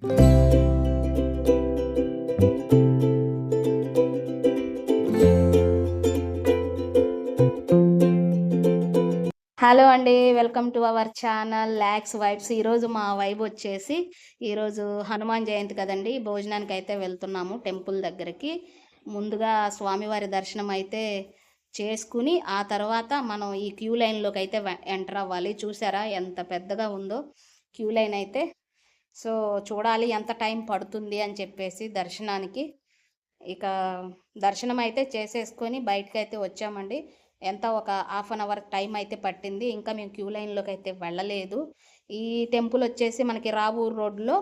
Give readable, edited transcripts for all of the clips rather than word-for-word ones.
Hello అండి, welcome to our channel lakhs vibes. ఈరోజు మా వైబ్ వచ్చేసి ఈరోజు హనుమాన్ జయంతి కదండి. భోజనానికి అయితే వెళ్తున్నాము టెంపుల్ దగ్గరికి. ముందుగా స్వామివారి దర్శనం అయితే చేసుకుని ఆ తర్వాత మనం ఈ క్యూ లైన్లోకి అయితే ఎంటర్ అవ్వాలి. చూసారా ఎంత పెద్దగా ఉందో క్యూ లైన్ అయితే. సో చూడాలి ఎంత టైం పడుతుంది అని చెప్పేసి దర్శనానికి. ఇక దర్శనం అయితే చేసేసుకొని బయటకు అయితే వచ్చామండి. ఎంత ఒక హాఫ్ అన్ అవర్ టైం అయితే పట్టింది. ఇంకా మేము క్యూ లైన్లోకి అయితే వెళ్ళలేదు. ఈ టెంపుల్ వచ్చేసి మనకి రావూరు రోడ్లో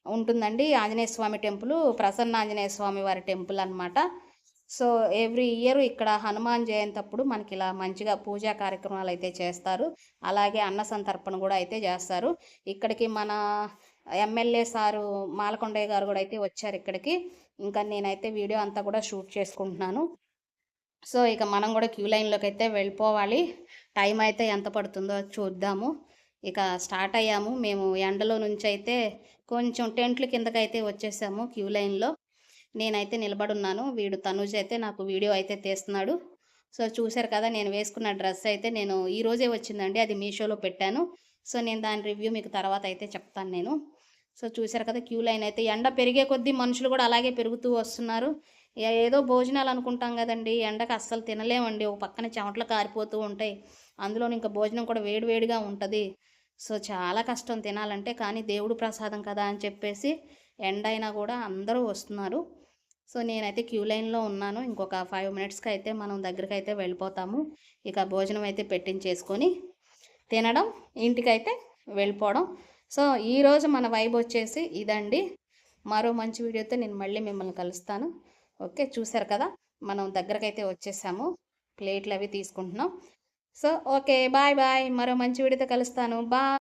ఉంటుందండి. ఆంజనేయ స్వామి టెంపుల్, ప్రసన్న ఆంజనేయ స్వామి వారి టెంపుల్ అనమాట. సో ఎవ్రీ ఇయర్ ఇక్కడ హనుమాన్ జయంతి అప్పుడు మనకి ఇలా మంచిగా పూజా కార్యక్రమాలు అయితే చేస్తారు. అలాగే అన్న సంతర్పణ కూడా అయితే చేస్తారు. ఇక్కడికి మన ఎమ్మెల్యే సారు మాలకొండయ్య గారు కూడా అయితే వచ్చారు ఇక్కడికి. ఇంకా నేనైతే వీడియో అంతా కూడా షూట్ చేసుకుంటున్నాను. సో ఇక మనం కూడా క్యూ లైన్లోకి అయితే వెళ్ళిపోవాలి. టైం అయితే ఎంత పడుతుందో చూద్దాము. ఇక స్టార్ట్ అయ్యాము. మేము ఎండలో నుంచి అయితే కొంచెం టెంట్ల కిందకైతే వచ్చేసాము క్యూ లైన్లో. నేనైతే నిలబడున్నాను. వీడు తనుజ్ అయితే నాకు వీడియో అయితే తీస్తున్నాడు. సో చూశారు కదా, నేను వేసుకున్న డ్రెస్ అయితే నేను ఈరోజే వచ్చిందండి. అది మీషోలో పెట్టాను. సో నేను దాని రివ్యూ మీకు తర్వాత అయితే చెప్తాను నేను. సో చూశారు కదా, క్యూ లైన్ అయితే ఎండ పెరిగే కొద్దీ మనుషులు కూడా అలాగే పెరుగుతూ వస్తున్నారు. ఏదో భోజనాలు అనుకుంటాం కదండి, ఎండకు అస్సలు తినలేమండి. ఒక పక్కన చెమటలు కారిపోతూ ఉంటాయి. అందులో ఇంకా భోజనం కూడా వేడివేడిగా ఉంటుంది. సో చాలా కష్టం తినాలంటే. కానీ దేవుడు ప్రసాదం కదా అని చెప్పేసి ఎండ అయినా కూడా అందరూ వస్తున్నారు. సో నేనైతే క్యూ లైన్లో ఉన్నాను. ఇంకొక 5 మినిట్స్కి అయితే మనం దగ్గరికి అయితే వెళ్ళిపోతాము. ఇక భోజనం అయితే పెట్టించేసుకొని తినడం, ఇంటికైతే వెళ్ళిపోవడం. సో ఈరోజు మన వైబ్ వచ్చేసి ఇదండి. మరో మంచి వీడియోతో నేను మళ్ళీ మిమ్మల్ని కలుస్తాను. ఓకే, చూసారు కదా, మనం దగ్గరకైతే వచ్చేసాము. ప్లేట్లు అవి తీసుకుంటున్నాం. So okay, bye bye. మరో మంచి వీడియోతో కలుస్తాను. బాయ్.